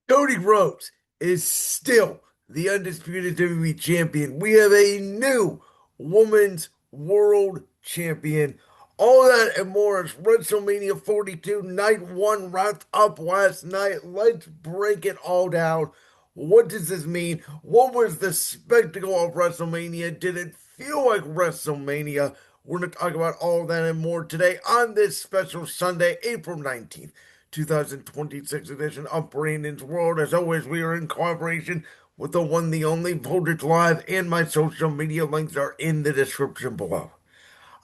Cody Rhodes is still the undisputed WWE champion. We have a new women's world champion. All that and more as WrestleMania 42 night one wrapped up last night. Let's break it all down. What does this mean? What was the spectacle of WrestleMania? Did it feel like WrestleMania? We're going to talk about all that and more today on this special Sunday, April 19th. 2026 edition of Brandon's World. As always, we are in collaboration with the one, the only Voltage Live, and my social media links are in the description below.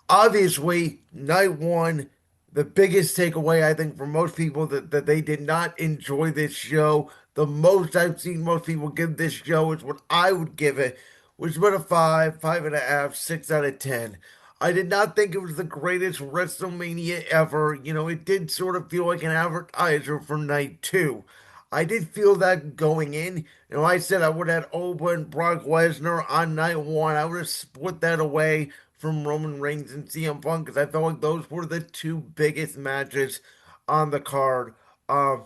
Obviously, night one, the biggest takeaway I think for most people that they did not enjoy this show. The most I've seen most people give this show is what I would give it, which is about a 5.5, 6 out of 10. I did not think it was the greatest WrestleMania ever. It did sort of feel like an advertiser for night two. I did feel that going in. I said I would have had Oba and Brock Lesnar on night one. I would have split that away from Roman Reigns and CM Punk because I felt like those were the two biggest matches on the card. Um,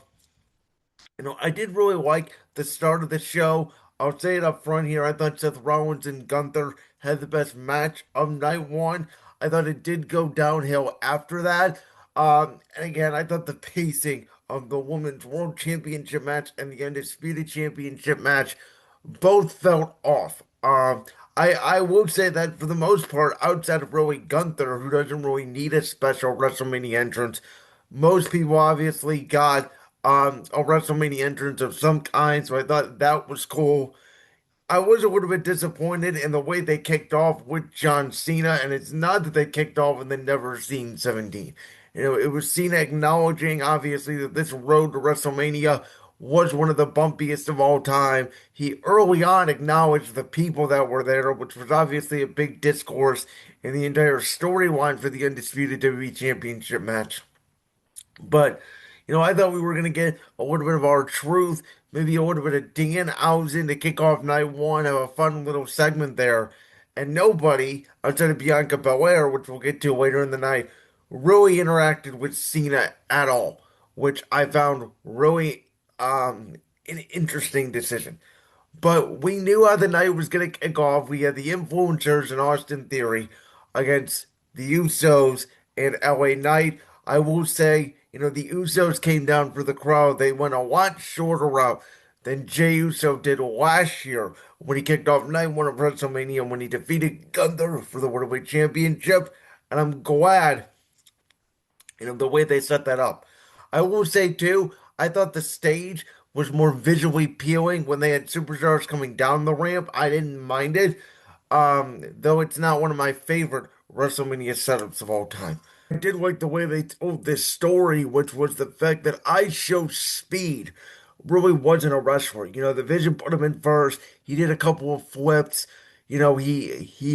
I did really like the start of the show. I'll say it up front here. I thought Seth Rollins and Gunther had the best match of night one. I thought it did go downhill after that. And again, I thought the pacing of the Women's World Championship match and the Undisputed Championship match both felt off. I will say that for the most part, outside of really Gunther, who doesn't really need a special WrestleMania entrance, most people obviously got a WrestleMania entrance of some kind, so I thought that was cool. I was a little bit disappointed in the way they kicked off with John Cena, and it's not that they kicked off and then never seen 17. It was Cena acknowledging, obviously, that this road to WrestleMania was one of the bumpiest of all time. He early on acknowledged the people that were there, which was obviously a big discourse in the entire storyline for the Undisputed WWE Championship match. But, I thought we were going to get a little bit of R-Truth, maybe a little bit of Dan Ausen to kick off night one, have a fun little segment there. And nobody, outside of Bianca Belair, which we'll get to later in the night, really interacted with Cena at all, which I found really an interesting decision. But we knew how the night was going to kick off. We had the influencers and Austin Theory against the Usos and LA Knight. I will say, the Usos came down for the crowd. They went a lot shorter route than Jey Uso did last year when he kicked off night one of WrestleMania when he defeated Gunther for the World Heavyweight Championship. And I'm glad, the way they set that up. I will say too, I thought the stage was more visually appealing when they had superstars coming down the ramp. I didn't mind it, though it's not one of my favorite WrestleMania setups of all time. I did like the way they told this story, which was the fact that I Show Speed really wasn't a wrestler. The Vision put him in first. He did a couple of flips. He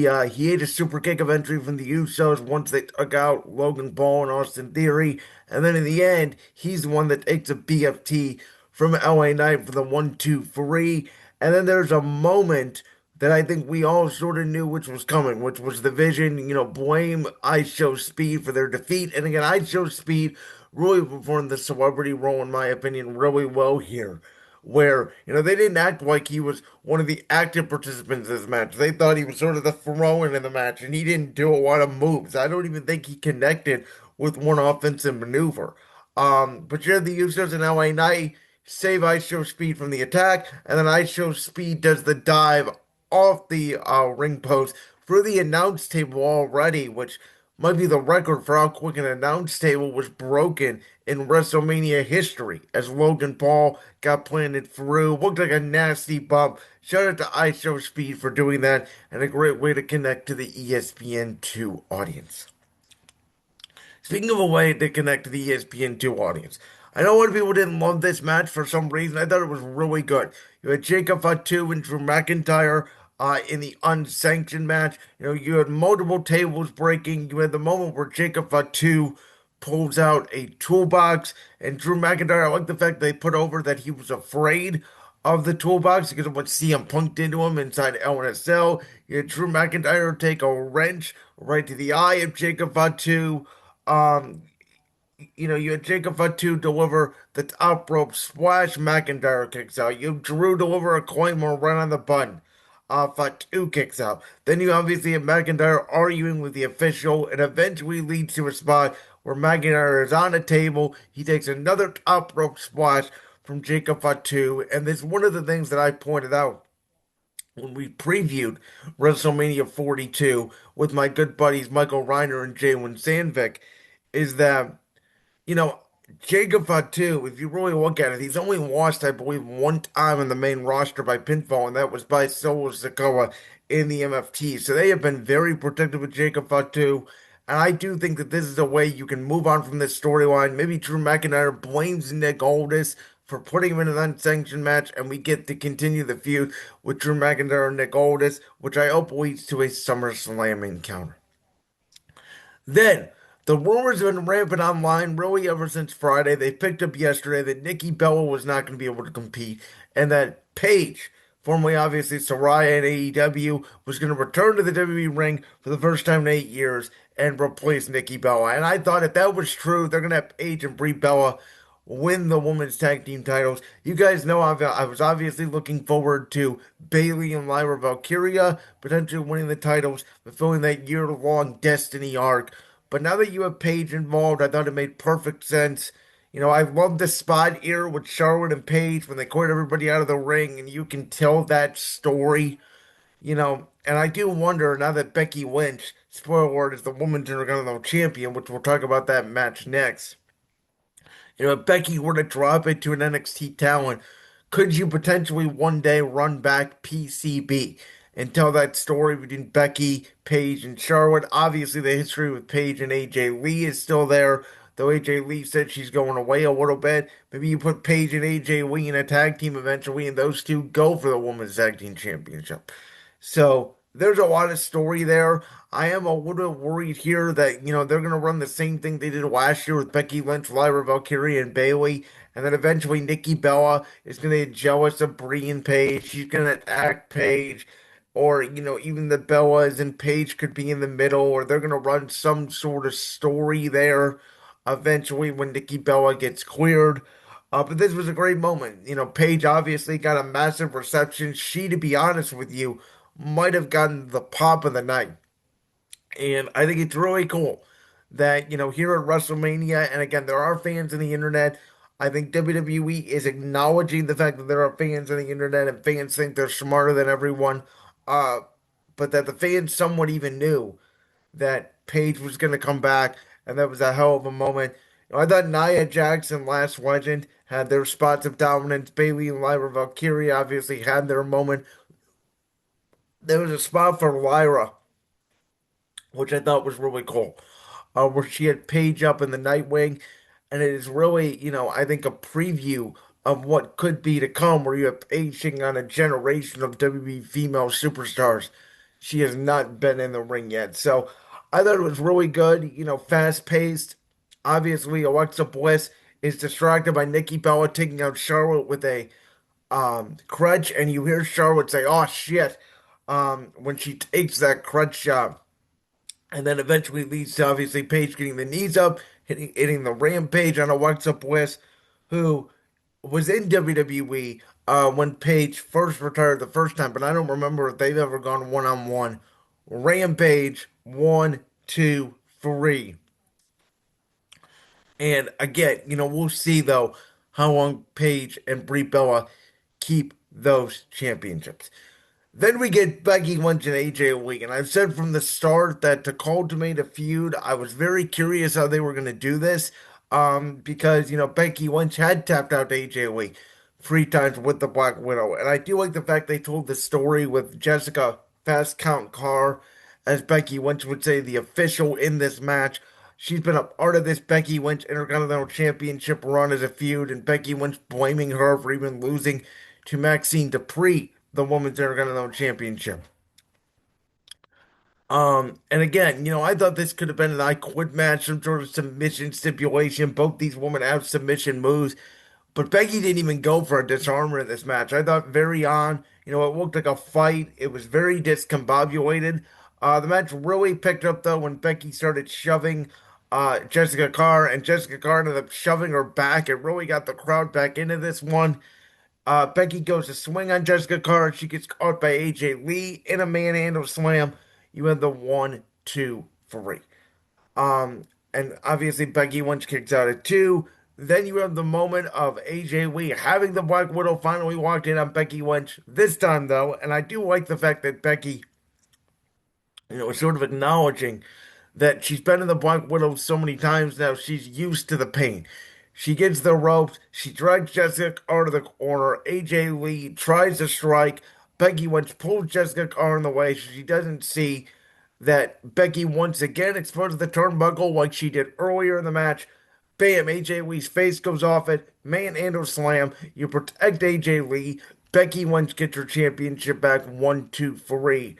ate a super kick of entry from the Usos once they took out Logan Paul and Austin Theory, and then in the end, he's the one that takes a BFT from LA Knight for the 1, 2, 3. And then there's a moment that I think we all sort of knew which was coming, which was the Vision, blame I Show Speed for their defeat. And again, I Show Speed really performed the celebrity role, in my opinion, really well here. Where, they didn't act like he was one of the active participants in this match. They thought he was sort of the throw-in in the match, and he didn't do a lot of moves. I don't even think he connected with one offensive maneuver. But you had the Usos and LA Knight save I Show Speed from the attack, and then I Show Speed does the dive off the ring post for the announce table already, which might be the record for how quick an announce table was broken in WrestleMania history, as Logan Paul got planted through. Looked like a nasty bump. Shout out to I Show Speed for doing that, and a great way to connect to the ESPN2 audience. Speaking of a way to connect to the ESPN2 audience, I know a lot of people didn't love this match for some reason. I thought it was really good. You had Jacob Fatu and Drew McIntyre in the unsanctioned match. You had multiple tables breaking. You had the moment where Jacob Fatu pulls out a toolbox, and Drew McIntyre, I like the fact they put over that he was afraid of the toolbox because of what CM Punk did to him inside LNSL. You had Drew McIntyre take a wrench right to the eye of Jacob Fatu. Um, you had Jacob Fatu deliver the top rope splash. McIntyre kicks out. You have Drew deliver a Claymore right on the button. Fatu kicks out. Then you obviously have McIntyre arguing with the official, and eventually leads to a spot where McIntyre is on a table. He takes another top rope splash from Jacob Fatu, and this is one of the things that I pointed out when we previewed WrestleMania 42 with my good buddies Michael Reiner and Jalen Sandvik, is that you know, Jacob Fatu, if you really look at it, he's only lost, I believe, one time in the main roster by pinfall, and that was by Solo Sikoa in the MFT. So they have been very protective with Jacob Fatu. And I do think that this is a way you can move on from this storyline. Maybe Drew McIntyre blames Nick Aldis for putting him in an unsanctioned match, and we get to continue the feud with Drew McIntyre and Nick Aldis, which I hope leads to a SummerSlam encounter. Then, the rumors have been rampant online really ever since Friday. They picked up yesterday that Nikki Bella was not going to be able to compete, and that Paige, formerly obviously Saraya in AEW, was going to return to the WWE ring for the first time in 8 years and replace Nikki Bella. And I thought if that was true, they're going to have Paige and Brie Bella win the women's tag team titles. You guys know I was obviously looking forward to Bayley and Lyra Valkyria potentially winning the titles, fulfilling that year-long destiny arc. But now that you have Paige involved, I thought it made perfect sense. I love the spot here with Charlotte and Paige when they cleared everybody out of the ring, and you can tell that story. And I do wonder now that Becky Lynch, spoiler alert, is the Women's Intercontinental Champion, which we'll talk about that match next. If Becky were to drop it to an NXT talent, could you potentially one day run back PCB and tell that story between Becky, Paige, and Charlotte? Obviously, the history with Paige and AJ Lee is still there, though AJ Lee said she's going away a little bit. Maybe you put Paige and AJ Lee in a tag team eventually, and those two go for the Women's Tag Team Championship. So there's a lot of story there. I am a little worried here that, they're going to run the same thing they did last year with Becky Lynch, Lyra Valkyria, and Bayley. And then eventually Nikki Bella is going to get jealous of Brie and Paige. She's going to attack Paige. Or, even the Bellas and Paige could be in the middle. Or they're going to run some sort of story there eventually when Nikki Bella gets cleared. But this was a great moment. Paige obviously got a massive reception. She, to be honest with you, might have gotten the pop of the night. And I think it's really cool that, here at WrestleMania, and again, there are fans on the internet. I think WWE is acknowledging the fact that there are fans on the internet and fans think they're smarter than everyone. Uh, but that the fans somewhat even knew that Paige was going to come back, and that was a hell of a moment. I thought Nia Jackson, Last Legend, had their spots of dominance. Bayley and Lyra Valkyria obviously had their moment. There was a spot for Lyra, which I thought was really cool, where she had Paige up in the Nightwing, and it is really, I think a preview of what could be to come, where you have Paige taking on a generation of WWE female superstars. She has not been in the ring yet, so I thought it was really good, fast paced. Obviously, Alexa Bliss is distracted by Nikki Bella taking out Charlotte with a crutch, and you hear Charlotte say, "Oh shit," when she takes that crutch shot. And then eventually leads to obviously Paige getting the knees up, hitting the rampage on Alexa Bliss, who was in WWE when Paige first retired the first time, but I don't remember if they've ever gone one on one. Rampage, one, two, three. And again, we'll see though how long Paige and Brie Bella keep those championships. Then we get Becky Lynch and AJ Lee. And I've said from the start that to cultivate a feud, I was very curious how they were going to do this. Because, Becky Lynch had tapped out AJ Lee 3 times with the Black Widow. And I do like the fact they told the story with Jessica Fast Count Carr, as Becky Lynch would say, the official in this match. She's been a part of this Becky Lynch Intercontinental Championship run as a feud, and Becky Lynch blaming her for even losing to Maxine Dupree the Women's Intercontinental Championship. And again, I thought this could have been an I Quit match, some sort of submission stipulation. Both these women have submission moves, but Becky didn't even go for a disarmer in this match. I thought very on, it looked like a fight. It was very discombobulated. The match really picked up though when Becky started shoving Jessica Carr, and Jessica Carr ended up shoving her back. It really got the crowd back into this one. Becky goes to swing on Jessica Carr, and she gets caught by AJ Lee in a manhandle slam. You have the 1, 2, 3. Um, and obviously Becky once kicks out at 2. Then you have the moment of AJ Lee having the Black Widow finally walked in on Becky Lynch this time, though. And I do like the fact that Becky, is sort of acknowledging that she's been in the Black Widow so many times now, she's used to the pain. She gets the ropes. She drags Jessica out of the corner. AJ Lee tries to strike. Becky Lynch pulls Jessica Carr in the way so she doesn't see that Becky once again exposes the turnbuckle like she did earlier in the match. Bam, AJ Lee's face goes off it. Manhandle slam. You protect AJ Lee. Becky Lynch gets her championship back 1, 2, 3.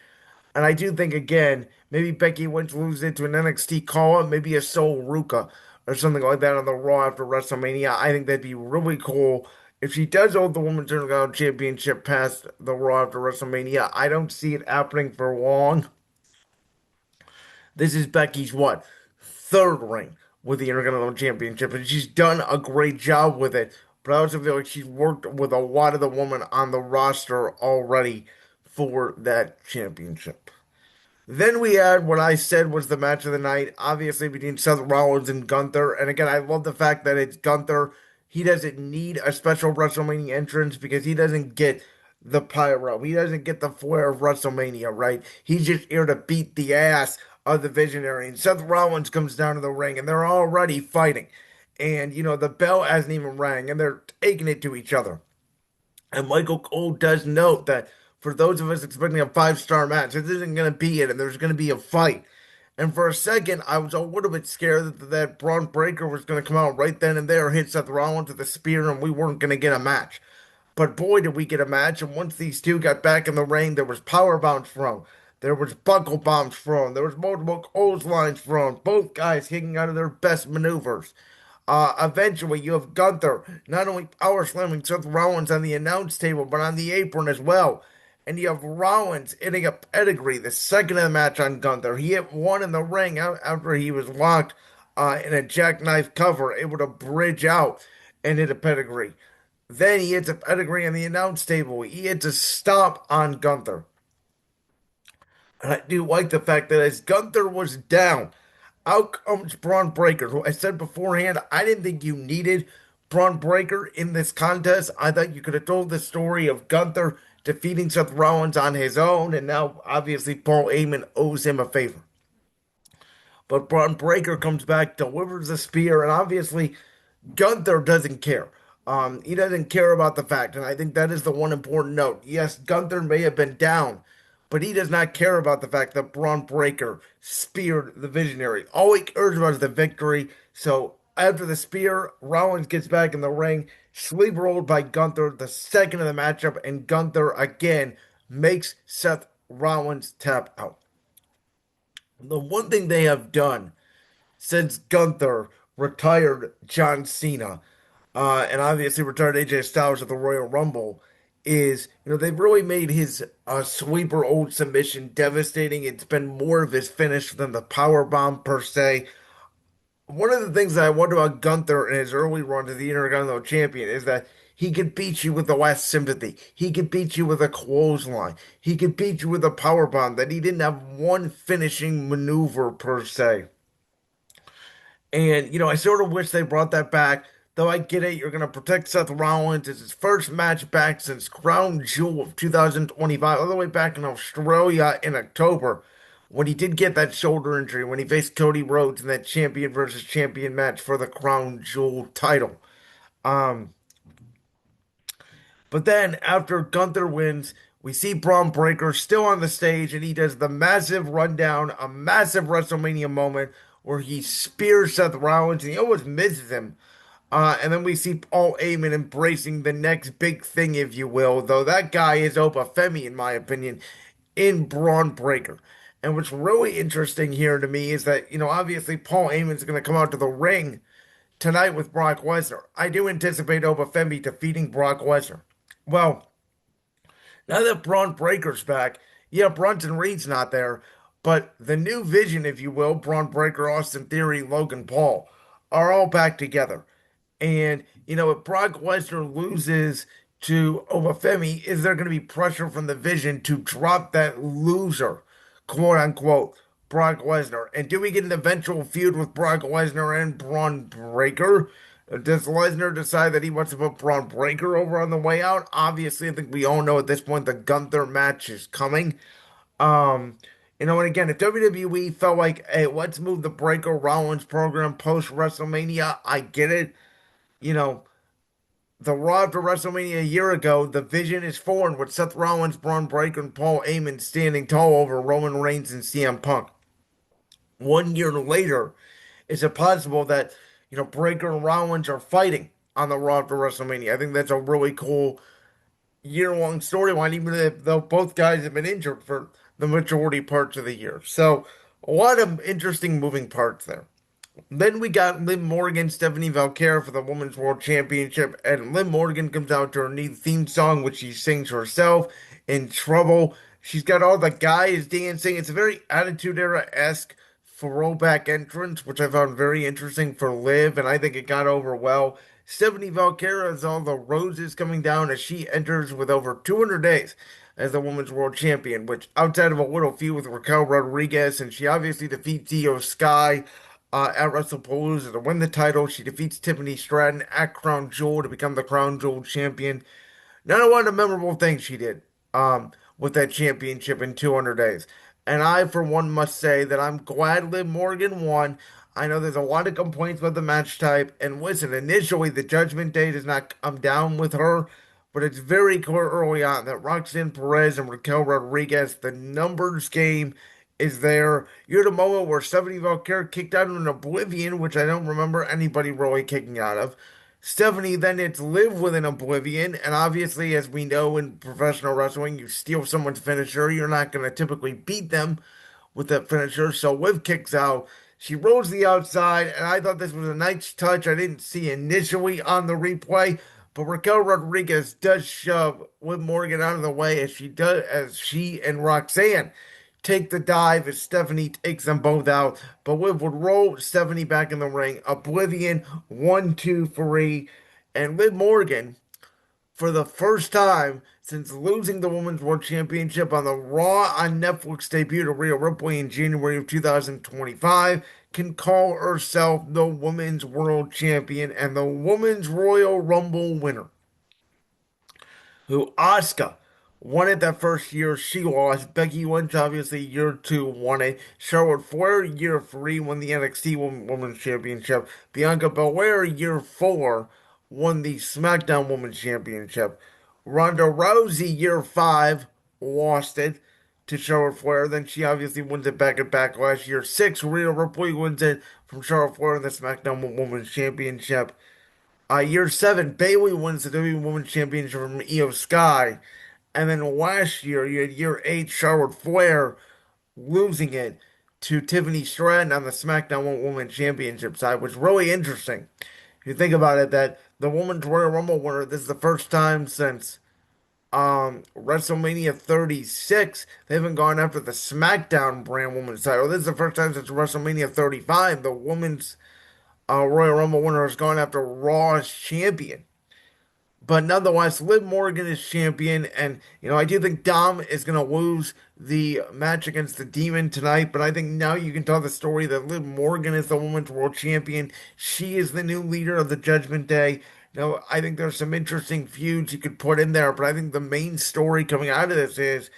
And I do think, again, maybe Becky Lynch loses it to an NXT call up, maybe a Sol Ruka or something like that on the Raw after WrestleMania. I think that'd be really cool. If she does hold the Women's Intercontinental Championship past the Raw after WrestleMania, I don't see it happening for long. This is Becky's what? Third reign with the Intercontinental Championship, and she's done a great job with it. But I also feel like she's worked with a lot of the women on the roster already for that championship. Then we had what I said was the match of the night, obviously between Seth Rollins and Gunther. And again, I love the fact that it's Gunther. He doesn't need a special WrestleMania entrance because he doesn't get the pyro. He doesn't get the flair of WrestleMania, right? He's just here to beat the ass of the Visionary. And Seth Rollins comes down to the ring and they're already fighting. And, the bell hasn't even rang and they're taking it to each other. And Michael Cole does note that for those of us expecting a 5-star match, this isn't going to be it, and there's going to be a fight. And for a second, I was a little bit scared that Braun Breaker was going to come out right then and there, hit Seth Rollins with a spear, and we weren't going to get a match. But boy, did we get a match. And once these two got back in the ring, there was power bombs thrown. There was buckle bombs thrown. There was multiple clotheslines thrown. Both guys kicking out of their best maneuvers. Eventually, you have Gunther not only power slamming Seth Rollins on the announce table, but on the apron as well. And you have Rollins hitting a pedigree the second of the match on Gunther. He hit one in the ring after he was locked in a jackknife cover, able to bridge out and hit a pedigree. Then he hits a pedigree on the announce table. He hits a stomp on Gunther. And I do like the fact that as Gunther was down, out comes Braun Breaker, who I said beforehand, I didn't think you needed Braun Breaker in this contest. I thought you could have told the story of Gunther defeating Seth Rollins on his own, and now obviously Paul Heyman owes him a favor. But Braun Breaker comes back, delivers the spear, and obviously Gunther doesn't care. He doesn't care about the fact, and I think that is the one important note. Yes, Gunther may have been down, but he does not care about the fact that Braun Breaker speared the Visionary. All he cares about is the victory. So after the spear, Rollins gets back in the ring, sleeper rolled by Gunther, the second of the matchup, and Gunther again makes Seth Rollins tap out. The one thing they have done since Gunther retired John Cena, and obviously retired AJ Styles at the Royal Rumble, is they've really made his sweeper old submission devastating. It's been more of his finish than the power bomb per se. One of the things that I wonder about Gunther in his early run to the Intercontinental Champion is that he could beat you with the last sympathy. He could beat you with a clothesline. He could beat you with a power bomb. That he didn't have one finishing maneuver per se. And, I sort of wish they brought that back. Though I get it, you're going to protect Seth Rollins. It's his first match back since Crown Jewel of 2025, all the way back in Australia in October, when he did get that shoulder injury, when he faced Cody Rhodes in that champion versus champion match for the Crown Jewel title. Um, but then after Gunther wins, we see Braun Breaker still on the stage, and he does the massive rundown, a massive WrestleMania moment where he spears Seth Rollins, and he almost misses him. And then we see Paul Heyman embracing the next big thing, if you will, though that guy is Opa Femi, in my opinion, in Braun Breaker. And what's really interesting here to me is that, obviously Paul Heyman's going to come out to the ring tonight with Brock Lesnar. I do anticipate Opa Femi defeating Brock Lesnar. Well, now that Braun Breaker's back, yeah, Bronson Reed's not there, But the new vision, if you will, Braun Breaker, Austin Theory, Logan Paul, are all back together. And, if Brock Lesnar loses to Obafemi, is there going to be pressure from the vision to drop that loser, quote unquote, Brock Lesnar? And do we get an eventual feud with Brock Lesnar and Braun Breaker? Does Lesnar decide that he wants to put Braun Breaker over on the way out? Obviously, I think we all know at this point the Gunther match is coming. Um, and again, if WWE felt like, hey, let's move the Breaker Rollins program post WrestleMania, I get it. You know, the Raw after WrestleMania a year ago, the vision is formed with Seth Rollins, Braun Breaker, and Paul Heyman standing tall over Roman Reigns and CM Punk. 1 year later, is it possible that, Breaker and Rollins are fighting on the Raw after WrestleMania? I think that's a really cool year-long storyline, even if though both guys have been injured for the majority parts of the year. So, a lot of interesting moving parts there. Then we got Liv Morgan, Stephanie Valkyrie for the Women's World Championship, and Liv Morgan comes out to her new theme song, which she sings herself, In Trouble. She's got all the guys dancing. It's a very Attitude Era-esque throwback entrance, which I found very interesting for Liv, and I think it got over well. Stephanie Valkyrie has all the roses coming down as she enters with over 200 days as the Women's World Champion, which outside of a little feud with Raquel Rodriguez, and she obviously defeats Io Sky at WrestlePalooza to win the title. She defeats Tiffany Stratton at Crown Jewel to become the Crown Jewel champion. Not a lot of memorable things she did with that championship in 200 days. And I, for one, must say that I'm glad Liv Morgan won. I know there's a lot of complaints about the match type. And listen, initially, the Judgment Day does not come down with her. But it's very clear early on that Roxanne Perez and Raquel Rodriguez, the numbers game is there. You're at a moment where Stephanie Valkyrie kicked out of an oblivion, which I don't remember anybody really kicking out of. Stephanie then it's live with an oblivion, and obviously, as we know in professional wrestling, you steal someone's finisher, you're not going to typically beat them with that finisher. So Liv kicks out. She rolls the outside, and I thought this was a nice touch. I didn't see initially on the replay, but Raquel Rodriguez does shove Liv Morgan out of the way as she and Roxanne take the dive as Stephanie takes them both out. But Liv would roll Stephanie back in the ring. Oblivion, 1, 2, 3. And Liv Morgan, for the first time since losing the Women's World Championship on the Raw on Netflix debut to Rhea Ripley in January of 2025, can call herself the Women's World Champion and the Women's Royal Rumble winner, who Asuka won it that first year. She lost. Becky Lynch, obviously, year two, won it. Charlotte Flair, year three, won the NXT Women's Championship. Bianca Belair, year four, won the SmackDown Women's Championship. Ronda Rousey, year five, lost it to Charlotte Flair. Then she obviously wins it back at Backlash. Year six, Rhea Ripley wins it from Charlotte Flair in the SmackDown Women's Championship. Year seven, Bayley wins the WWE Women's Championship from Io Sky. And then last year, you had year eight, Charlotte Flair losing it to Tiffany Stratton on the SmackDown Women's Championship side, which is really interesting. If you think about it, that the Women's Royal Rumble winner, this is the first time since WrestleMania 36, they haven't gone after the SmackDown brand women's title. This is the first time since WrestleMania 35, the Women's Royal Rumble winner has gone after Raw's champion. But nonetheless, Liv Morgan is champion, and I do think Dom is going to lose the match against the Demon tonight. But I think now you can tell the story that Liv Morgan is the Women's World Champion. She is the new leader of the Judgment Day. I think there's some interesting feuds you could put in there, but I think the main story coming out of this is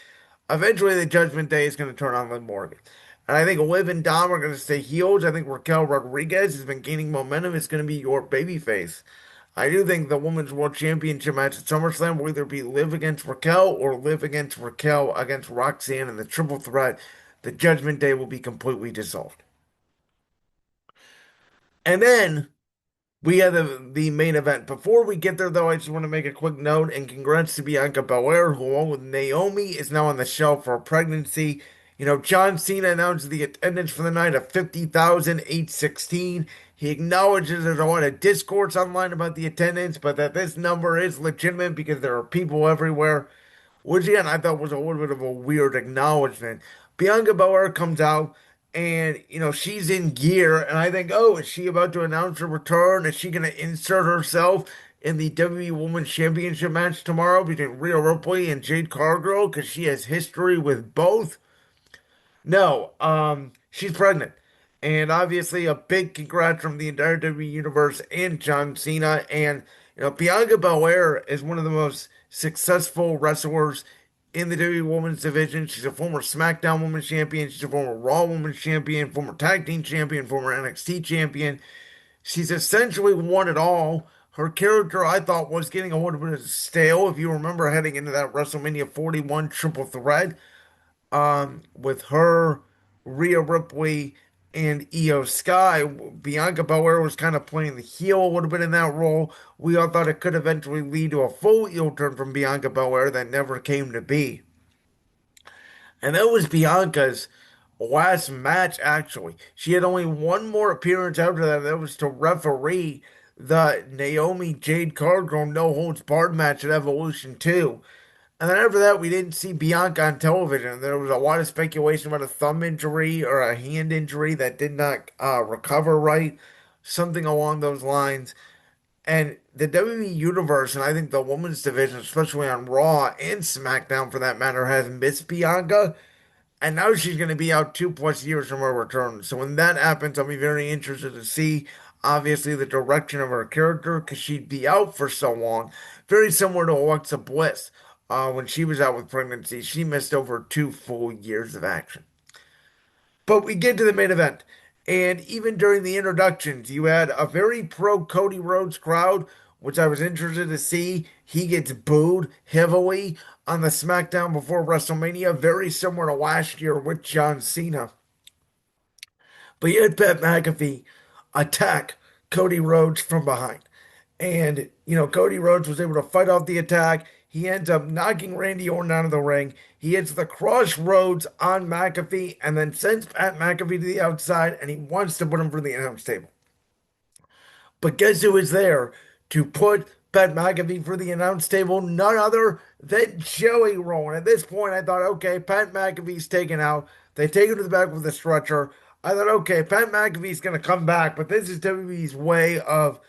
eventually the Judgment Day is going to turn on Liv Morgan. And I think Liv and Dom are going to stay heels. I think Raquel Rodriguez has been gaining momentum. It's going to be your babyface. I do think the Women's World Championship match at SummerSlam will either be Liv against Raquel or Liv against Raquel against Roxanne in the triple threat. The Judgment Day will be completely dissolved. And then we have the main event. Before we get there, though, I just want to make a quick note and congrats to Bianca Belair, who, along with Naomi, is now on the shelf for a pregnancy. John Cena announced the attendance for the night of 50,816. He acknowledges there's a lot of discourse online about the attendance, but that this number is legitimate because there are people everywhere, which again I thought was a little bit of a weird acknowledgement. Bianca Belair comes out and, she's in gear. And I think, oh, is she about to announce her return? Is she going to insert herself in the WWE Women's Championship match tomorrow between Rhea Ripley and Jade Cargill? Because she has history with both. No, she's pregnant. And obviously a big congrats from the entire WWE universe and John Cena. And Bianca Belair is one of the most successful wrestlers in the WWE Women's division. She's a former SmackDown Women's Champion. She's a former Raw Women's Champion, former Tag Team Champion, former NXT Champion. She's essentially won it all. Her character, I thought, was getting a little bit stale. If you remember heading into that WrestleMania 41 triple threat, with her, Rhea Ripley, and Io Sky. Bianca Belair was kind of playing the heel a little bit in that role. We all thought it could eventually lead to a full heel turn from Bianca Belair that never came to be. And that was Bianca's last match, actually. She had only one more appearance after that. That was to referee the Naomi Jade Cargill No Holds Barred match at Evolution 2. And then after that, we didn't see Bianca on television. There was a lot of speculation about a thumb injury or a hand injury that did not recover right, something along those lines. And the WWE Universe, and I think the women's division, especially on Raw and SmackDown for that matter, has missed Bianca. And now she's going to be out 2+ years from her return. So when that happens, I'll be very interested to see, obviously, the direction of her character because she'd be out for so long. Very similar to Alexa Bliss. When she was out with pregnancy, she missed over 2 full years of action. But we get to the main event. And even during the introductions, you had a very pro Cody Rhodes crowd, which I was interested to see. He gets booed heavily on the SmackDown before WrestleMania, very similar to last year with John Cena. But you had Pat McAfee attack Cody Rhodes from behind. And, Cody Rhodes was able to fight off the attack. He ends up knocking Randy Orton out of the ring. He hits the crossroads on McAfee and then sends Pat McAfee to the outside and he wants to put him through the announce table. But guess who is there to put Pat McAfee for the announce table? None other than Joey Rowan. At this point, I thought, okay, Pat McAfee's taken out. They take him to the back with a stretcher. I thought, okay, Pat McAfee's going to come back, but this is WWE's way of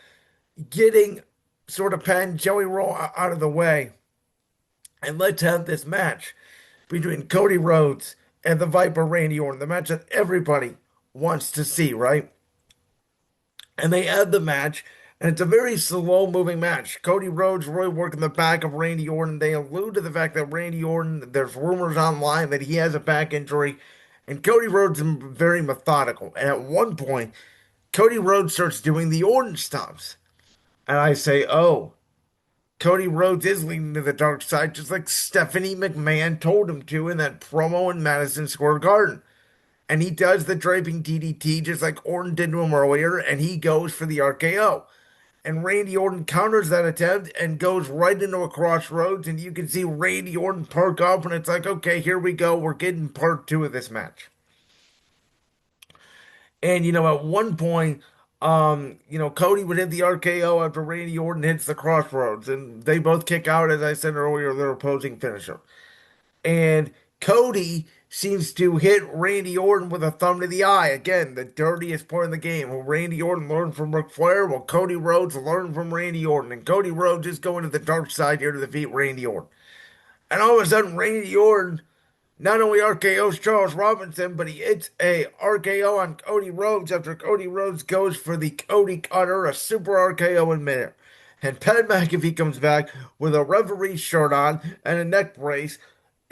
getting sort of Pat and Joey Rowan out of the way. And let's have this match between Cody Rhodes and the Viper Randy Orton, the match that everybody wants to see, right? And they add the match, and it's a very slow moving match. Cody Rhodes really working the back of Randy Orton. They allude to the fact that Randy Orton, there's rumors online that he has a back injury, and Cody Rhodes is very methodical. And at one point, Cody Rhodes starts doing the Orton stomps. And I say, oh, Cody Rhodes is leaning to the dark side, just like Stephanie McMahon told him to in that promo in Madison Square Garden. And he does the draping DDT just like Orton did to him earlier, and he goes for the RKO. And Randy Orton counters that attempt and goes right into a crossroads, and you can see Randy Orton perk up, and it's like, okay, here we go. We're getting part two of this match. And, at one point, Cody would hit the RKO after Randy Orton hits the crossroads, and they both kick out, as I said earlier, their opposing finisher. And Cody seems to hit Randy Orton with a thumb to the eye. Again, the dirtiest part in the game. Will Randy Orton learn from Ric Flair? Will Cody Rhodes learn from Randy Orton? And Cody Rhodes is going to the dark side here to defeat Randy Orton. And all of a sudden, Randy Orton not only RKO's Charles Robinson, but he hits a RKO on Cody Rhodes after Cody Rhodes goes for the Cody Cutter, a super RKO in midair. And Pat McAfee comes back with a referee shirt on and a neck brace.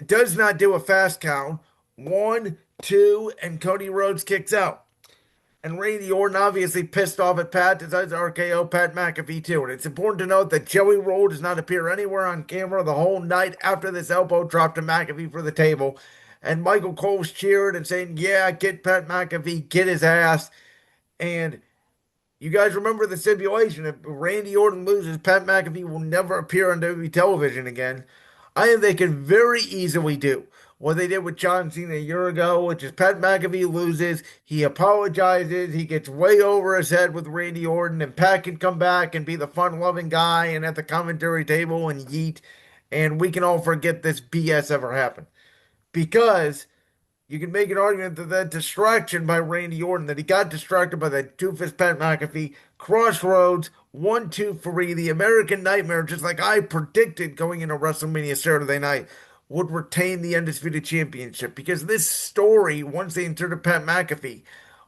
Does not do a fast count. 1, 2, and Cody Rhodes kicks out. And Randy Orton, obviously pissed off at Pat, decides to RKO Pat McAfee too. And it's important to note that Joey Rowe does not appear anywhere on camera the whole night after this elbow drop to McAfee for the table. And Michael Cole's cheering and saying, yeah, get Pat McAfee, get his ass. And you guys remember the stipulation. If Randy Orton loses, Pat McAfee will never appear on WWE television again. I think they can very easily do what they did with John Cena a year ago, which is Pat McAfee loses, he apologizes, he gets way over his head with Randy Orton, and Pat can come back and be the fun-loving guy and at the commentary table and yeet, and we can all forget this BS ever happened. Because you can make an argument that that distraction by Randy Orton, that he got distracted by the doofus Pat McAfee, Crossroads, 1, 2, 3, the American Nightmare, just like I predicted going into WrestleMania Saturday night, would retain the Undisputed Championship. Because this story, once they inserted Pat McAfee,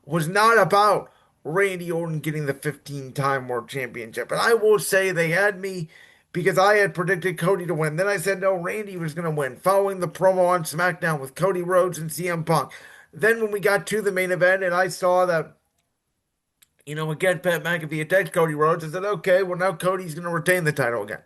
was not about Randy Orton getting the 15-time World Championship. And I will say they had me because I had predicted Cody to win. Then I said no, Randy was going to win, following the promo on SmackDown with Cody Rhodes and CM Punk. Then when we got to the main event and I saw that, again, Pat McAfee attacked Cody Rhodes, I said, okay, well, now Cody's going to retain the title again.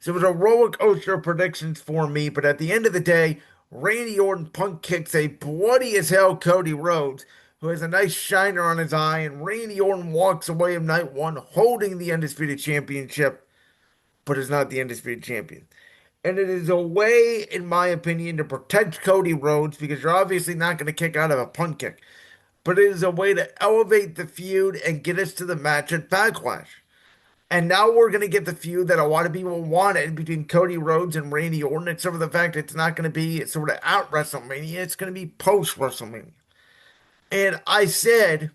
So it was a roller coaster of predictions for me, but at the end of the day, Randy Orton punk kicks a bloody as hell Cody Rhodes, who has a nice shiner on his eye, and Randy Orton walks away of night one holding the Undisputed Championship, but is not the Undisputed Champion. And it is a way, in my opinion, to protect Cody Rhodes because you're obviously not going to kick out of a punt kick. But it is a way to elevate the feud and get us to the match at Backlash. And now we're going to get the feud that a lot of people wanted between Cody Rhodes and Randy Orton, except for the fact it's not going to be sort of at WrestleMania. It's going to be post WrestleMania. And I said,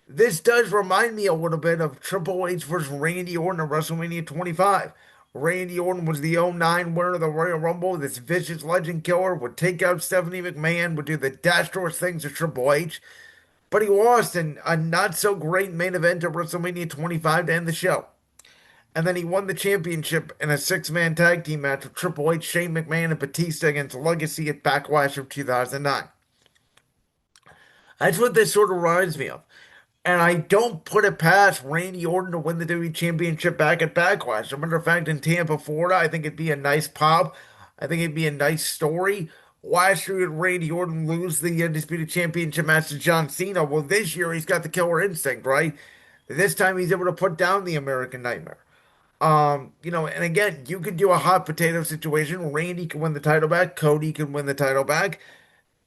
this does remind me a little bit of Triple H versus Randy Orton at WrestleMania 25. Randy Orton was the '09 winner of the Royal Rumble. This vicious legend killer would take out Stephanie McMahon, would do the dastardly things of Triple H. But he lost in a not so great main event at WrestleMania 25 to end the show. And then he won the championship in a six-man tag team match with Triple H, Shane McMahon, and Batista against Legacy at Backlash of 2009. That's what this sort of reminds me of. And I don't put it past Randy Orton to win the WWE Championship back at Backlash. As a matter of fact, in Tampa, Florida, I think it'd be a nice pop. I think it'd be a nice story. Last year, Randy Orton lose the Undisputed Championship match to John Cena. Well, this year, he's got the killer instinct, right? This time, he's able to put down the American Nightmare. And again, you could do a hot potato situation. Randy can win the title back. Cody can win the title back.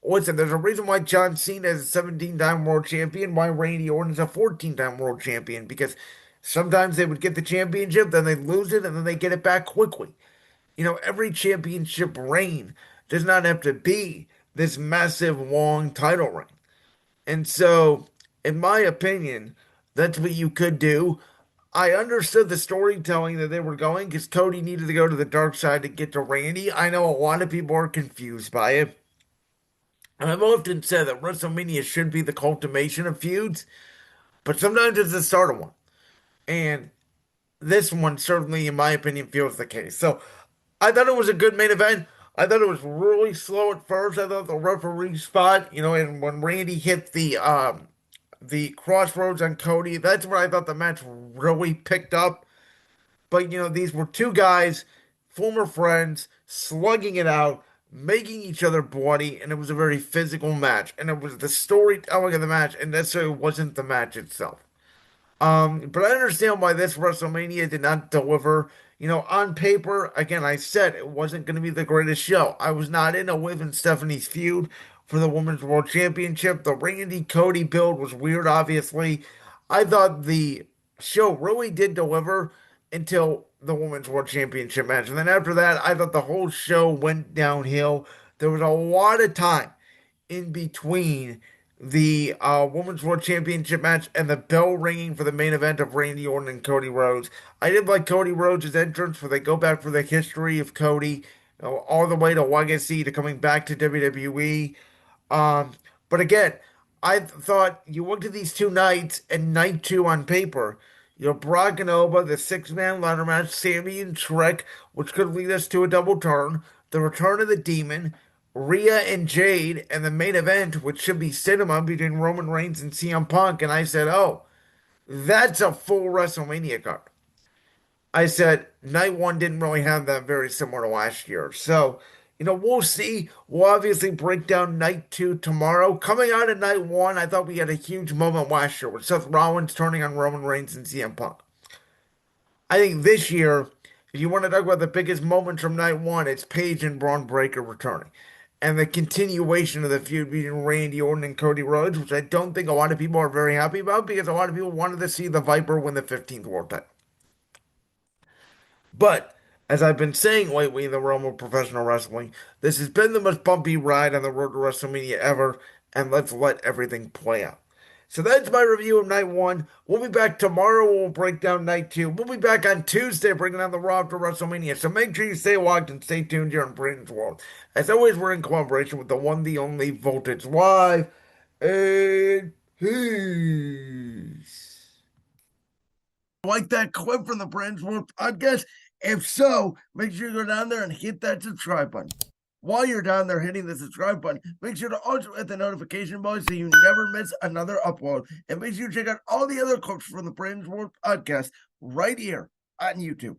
Listen, there's a reason why John Cena is a 17-time world champion, why Randy Orton is a 14-time world champion, because sometimes they would get the championship, then they lose it, and then they get it back quickly. Every championship reign does not have to be this massive, long title reign. And so, in my opinion, that's what you could do. I understood the storytelling that they were going because Cody needed to go to the dark side to get to Randy. I know a lot of people are confused by it. And I've often said that WrestleMania should be the culmination of feuds, but sometimes it's the start of one. And this one certainly, in my opinion, feels the case. So I thought it was a good main event. I thought it was really slow at first. I thought the referee spot, and when Randy hit the crossroads on Cody, that's where I thought the match really picked up. But these were two guys, former friends, slugging it out, making each other bloody, and it was a very physical match. And it was the storytelling of the match, and necessarily wasn't the match itself. But I understand why this WrestleMania did not deliver. On paper, again, I said it wasn't going to be the greatest show. I was not in a Liv and Stephanie's feud for the Women's World Championship. The Randy Cody build was weird, obviously. I thought the show really did deliver until the Women's World Championship match. And then after that, I thought the whole show went downhill. There was a lot of time in between the Women's World Championship match and the bell ringing for the main event of Randy Orton and Cody Rhodes. I did like Cody Rhodes' entrance where they go back for the history of Cody, all the way to Legacy to coming back to WWE. But again, I thought you looked at these two nights and night two on paper. Brock and Oba, the six-man ladder match, Sammy and Shrek, which could lead us to a double turn, the return of the Demon, Rhea and Jade, and the main event, which should be cinema between Roman Reigns and CM Punk. And I said, oh, that's a full WrestleMania card. I said, night one didn't really have that, very similar to last year. So, we'll see. We'll obviously break down night two tomorrow. Coming out of night one, I thought we had a huge moment last year with Seth Rollins turning on Roman Reigns and CM Punk. I think this year, if you want to talk about the biggest moments from night one, it's Paige and Braun Breaker returning. And the continuation of the feud between Randy Orton and Cody Rhodes, which I don't think a lot of people are very happy about because a lot of people wanted to see the Viper win the 15th World title. But As I've been saying lately in the realm of professional wrestling, this has been the most bumpy ride on the road to WrestleMania ever, and let's let everything play out. So that's my review of night one. We'll be back tomorrow. We'll break down night two. We'll be back on Tuesday bringing down the Raw after WrestleMania. So make sure you stay locked and stay tuned here on Brandon's World. As always, we're in collaboration with the one, the only Voltage Live. And peace. Like that clip from the Brandon's World podcast? If so, make sure you go down there and hit that subscribe button. While you're down there hitting the subscribe button, make sure to also hit the notification bell so you never miss another upload. And make sure you check out all the other clips from the Brandon's World podcast right here on YouTube.